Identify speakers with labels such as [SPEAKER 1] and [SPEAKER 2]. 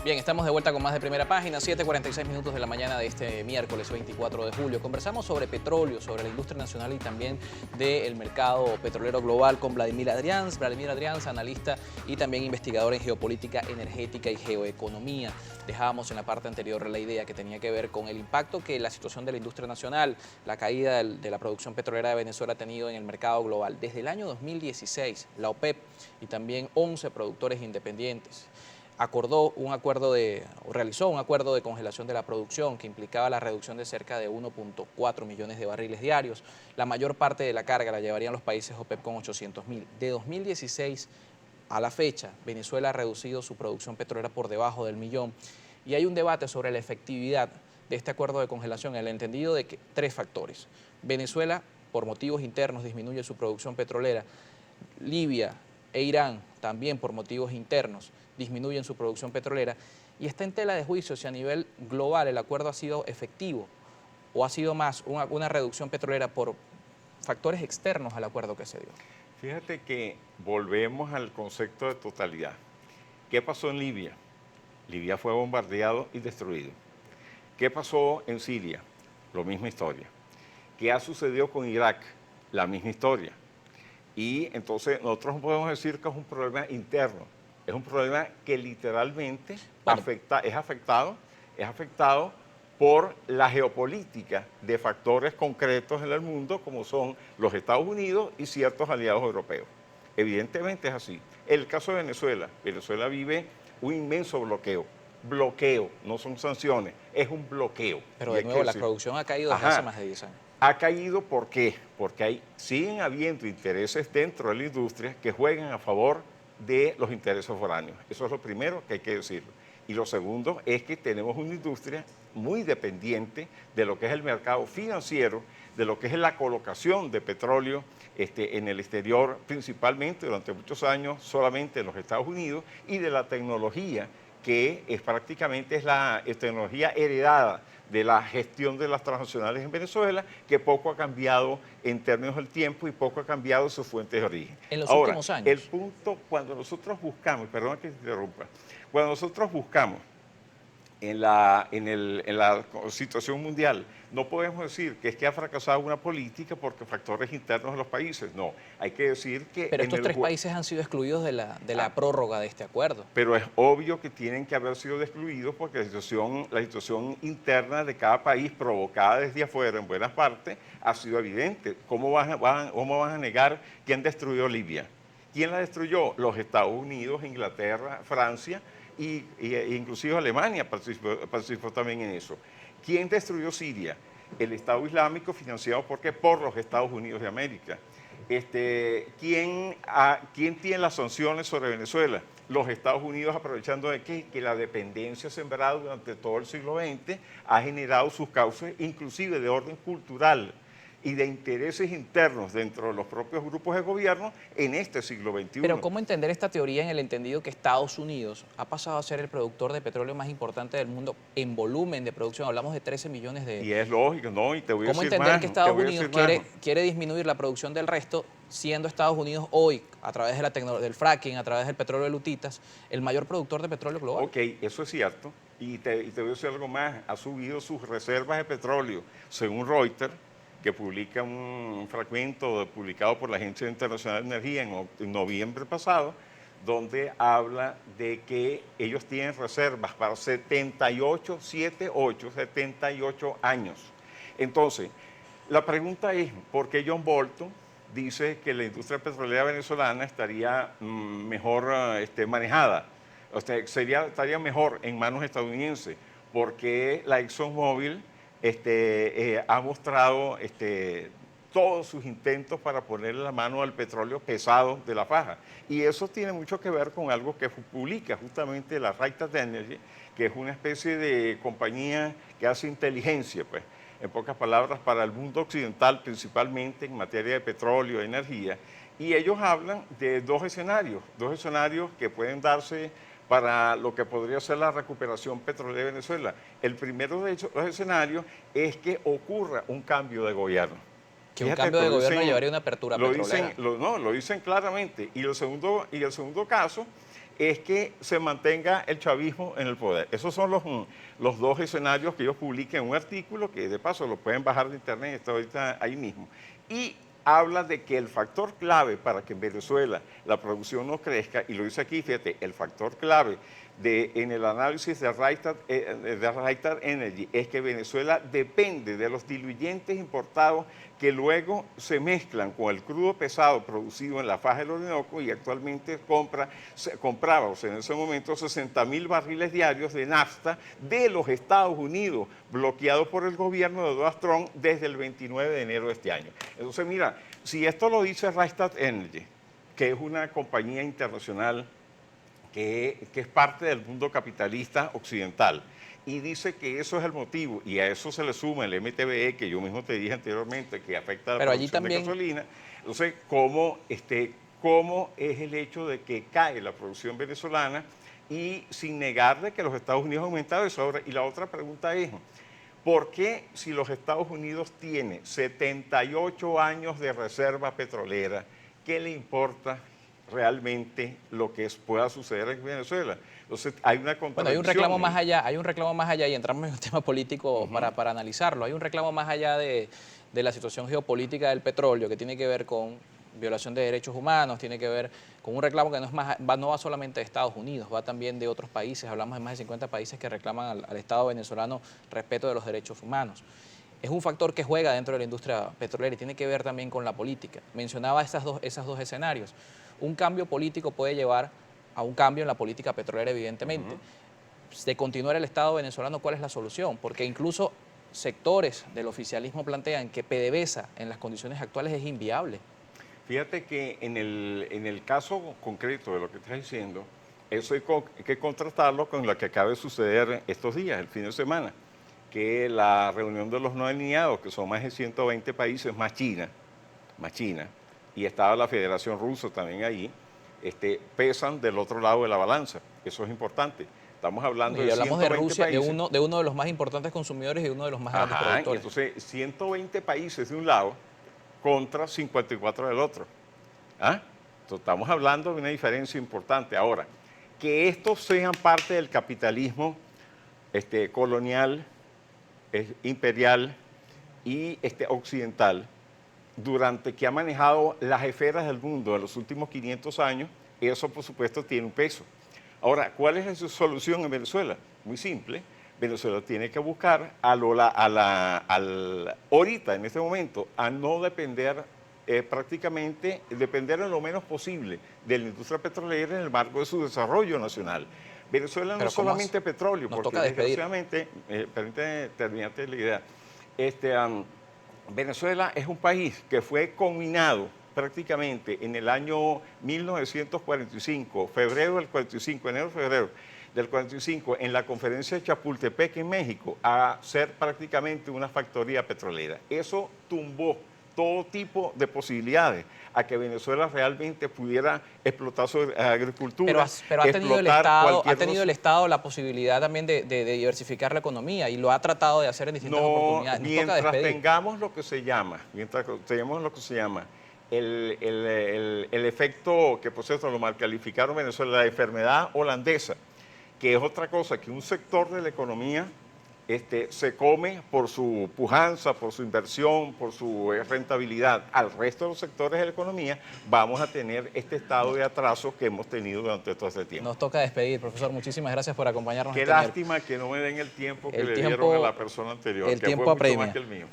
[SPEAKER 1] Bien, estamos de vuelta con más de Primera Página, 7:46 minutos de la mañana de este miércoles 24 de julio. Conversamos sobre petróleo, sobre la industria nacional y también del mercado petrolero global con Vladimir Adrians. Vladimir Adrians, analista y también investigador en geopolítica energética y geoeconomía. Dejábamos en la parte anterior la idea que tenía que ver con el impacto que la situación de la industria nacional, la caída de la producción petrolera de Venezuela ha tenido en el mercado global. Desde el año 2016, la OPEP y también 11 productores independientes realizó un acuerdo de congelación de la producción que implicaba la reducción de cerca de 1.4 millones de barriles diarios. La mayor parte de la carga la llevarían los países OPEP con 800.000. De 2016 a la fecha, Venezuela ha reducido su producción petrolera por debajo del millón. Y hay un debate sobre la efectividad de este acuerdo de congelación, en el entendido de que tres factores. Venezuela, por motivos internos, disminuye su producción petrolera. Libia e Irán, también por motivos internos, disminuyen su producción petrolera, y está en tela de juicio si a nivel global el acuerdo ha sido efectivo o ha sido más una reducción petrolera por factores externos al acuerdo que se dio.
[SPEAKER 2] Fíjate que volvemos al concepto de totalidad. ¿Qué pasó en Libia? Libia fue bombardeado y destruido. ¿Qué pasó en Siria? La misma historia. ¿Qué ha sucedido con Irak? La misma historia. Y entonces nosotros no podemos decir que es un problema interno, es un problema que literalmente es afectado por la geopolítica de factores concretos en el mundo como son los Estados Unidos y ciertos aliados europeos. Evidentemente es así. El caso de Venezuela, Venezuela vive un inmenso bloqueo, no son sanciones, es un bloqueo.
[SPEAKER 1] Pero de nuevo, la producción ha caído desde hace más de 10 años.
[SPEAKER 2] Ha caído, ¿por qué? Porque siguen habiendo intereses dentro de la industria que juegan a favor de los intereses foráneos. Eso es lo primero que hay que decirlo. Y lo segundo es que tenemos una industria muy dependiente de lo que es el mercado financiero, de lo que es la colocación de petróleo en el exterior, principalmente durante muchos años solamente en los Estados Unidos, y de la tecnología que prácticamente es la tecnología heredada de la gestión de las transnacionales en Venezuela, que poco ha cambiado en términos del tiempo y poco ha cambiado sus fuentes de origen.
[SPEAKER 1] En los últimos años.
[SPEAKER 2] El punto, cuando nosotros buscamos, perdón que te interrumpa, cuando nosotros buscamos en la situación mundial, no podemos decir que es que ha fracasado una política porque factores internos de los países, no, hay que decir que...
[SPEAKER 1] Pero estos tres países han sido excluidos de la prórroga de este acuerdo.
[SPEAKER 2] Pero es obvio que tienen que haber sido excluidos porque la situación interna de cada país provocada desde afuera, en buena parte, ha sido evidente. ¿Cómo van a negar quién destruyó Libia? ¿Quién la destruyó? Los Estados Unidos, Inglaterra, Francia e inclusive Alemania participó también en eso. ¿Quién destruyó Siria? El Estado Islámico, financiado ¿por qué? Por los Estados Unidos de América. ¿Quién tiene las sanciones sobre Venezuela? Los Estados Unidos, aprovechando de que la dependencia sembrada durante todo el siglo XX ha generado sus causas, inclusive de orden cultural y de intereses internos dentro de los propios grupos de gobierno en este siglo XXI.
[SPEAKER 1] Pero ¿cómo entender esta teoría en el entendido que Estados Unidos ha pasado a ser el productor de petróleo más importante del mundo en volumen de producción? Hablamos de 13 millones de...
[SPEAKER 2] Y es lógico, ¿no? Y te voy a decir más.
[SPEAKER 1] ¿Cómo entender que Estados Unidos quiere disminuir la producción del resto, siendo Estados Unidos hoy, a través de del fracking, a través del petróleo de lutitas, el mayor productor de petróleo global?
[SPEAKER 2] Ok, eso es cierto. Y te voy a decir algo más. Ha subido sus reservas de petróleo, según Reuters, que publica un fragmento publicado por la Agencia Internacional de Energía en noviembre pasado, donde habla de que ellos tienen reservas para 78 años. Entonces, la pregunta es, ¿por qué John Bolton dice que la industria petrolera venezolana estaría mejor manejada? O sea, estaría mejor en manos estadounidenses, porque la ExxonMobil ha mostrado todos sus intentos para ponerle la mano al petróleo pesado de la faja. Y eso tiene mucho que ver con algo que publica justamente la Reuters Energy, que es una especie de compañía que hace inteligencia, pues, en pocas palabras, para el mundo occidental, principalmente en materia de petróleo, de energía. Y ellos hablan de dos escenarios que pueden darse para lo que podría ser la recuperación petrolera de Venezuela. El primero de los escenarios es que ocurra un cambio de gobierno.
[SPEAKER 1] Que un cambio de gobierno llevaría a una apertura petrolera.
[SPEAKER 2] Lo dicen claramente. Y el segundo caso es que se mantenga el chavismo en el poder. Esos son los dos escenarios que ellos publican en un artículo que de paso lo pueden bajar de internet, está ahorita ahí mismo. Y habla de que el factor clave para que en Venezuela la producción no crezca, y lo dice aquí, fíjate, el factor clave en el análisis de Rystad Energy es que Venezuela depende de los diluyentes importados que luego se mezclan con el crudo pesado producido en la faja del Orinoco y actualmente compraba, o sea, en ese momento 60.000 barriles diarios de nafta de los Estados Unidos, bloqueado por el gobierno de Donald Trump desde el 29 de enero de este año. Entonces, mira, si esto lo dice Rystad Energy, que es una compañía internacional que es parte del mundo capitalista occidental, y dice que eso es el motivo, y a eso se le suma el MTBE, que yo mismo te dije anteriormente, que afecta a la producción de gasolina. Entonces, ¿cómo es el hecho de que cae la producción venezolana y sin negar de que los Estados Unidos han aumentado eso? Ahora, y la otra pregunta es, ¿por qué si los Estados Unidos tienen 78 años de reserva petrolera, qué le importa realmente lo que pueda suceder en Venezuela? Entonces hay una contradicción.
[SPEAKER 1] Bueno, hay un reclamo más allá y entramos en un tema político para analizarlo. Hay un reclamo más allá de la situación geopolítica del petróleo que tiene que ver con violación de derechos humanos, tiene que ver con un reclamo que no va solamente de Estados Unidos, va también de otros países. Hablamos de más de 50 países que reclaman al Estado venezolano respeto de los derechos humanos. Es un factor que juega dentro de la industria petrolera y tiene que ver también con la política. Mencionaba esos dos escenarios. Un cambio político puede llevar a un cambio en la política petrolera, evidentemente. De continuar el Estado venezolano, ¿cuál es la solución? Porque incluso sectores del oficialismo plantean que PDVSA en las condiciones actuales es inviable.
[SPEAKER 2] Fíjate que en el caso concreto de lo que estás diciendo, eso hay que contrastarlo con lo que acaba de suceder estos días, el fin de semana, que la reunión de los no alineados, que son más de 120 países, más China, y estaba la Federación Rusa también ahí, pesan del otro lado de la balanza. Eso es importante. Estamos hablando de 120
[SPEAKER 1] de Rusia,
[SPEAKER 2] países.
[SPEAKER 1] de uno de los más importantes consumidores y uno de los más grandes productores.
[SPEAKER 2] Entonces, 120 países de un lado contra 54 del otro. Entonces, estamos hablando de una diferencia importante. Ahora, que estos sean parte del capitalismo colonial, imperial y occidental, durante que ha manejado las esferas del mundo en los últimos 500 años, eso por supuesto tiene un peso. Ahora, ¿cuál es la solución en Venezuela? Muy simple. Venezuela tiene que buscar ahorita, en este momento, a no depender prácticamente, depender en lo menos posible de la industria petrolera en el marco de su desarrollo nacional. Venezuela no es solamente petróleo, porque desgraciadamente, permíteme terminarte la idea, Venezuela es un país que fue combinado prácticamente en el año 1945, febrero del 45, enero-febrero del 45, en la conferencia de Chapultepec en México, a ser prácticamente una factoría petrolera. Eso tumbó todo tipo de posibilidades a que Venezuela realmente pudiera explotar su agricultura.
[SPEAKER 1] Pero ha tenido el Estado la posibilidad también de diversificar la economía y lo ha tratado de hacer en distintas oportunidades.
[SPEAKER 2] Mientras tengamos lo que se llama, el efecto que por cierto lo mal calificaron en Venezuela, la enfermedad holandesa, que es otra cosa, que un sector de la economía se come por su pujanza, por su inversión, por su rentabilidad. Al resto de los sectores de la economía vamos a tener este estado de atraso que hemos tenido durante todo este tiempo.
[SPEAKER 1] Nos toca despedir, profesor. Muchísimas gracias por acompañarnos.
[SPEAKER 2] Qué lástima que no me den el tiempo que le dieron a la persona anterior, que fue mucho más que el mío.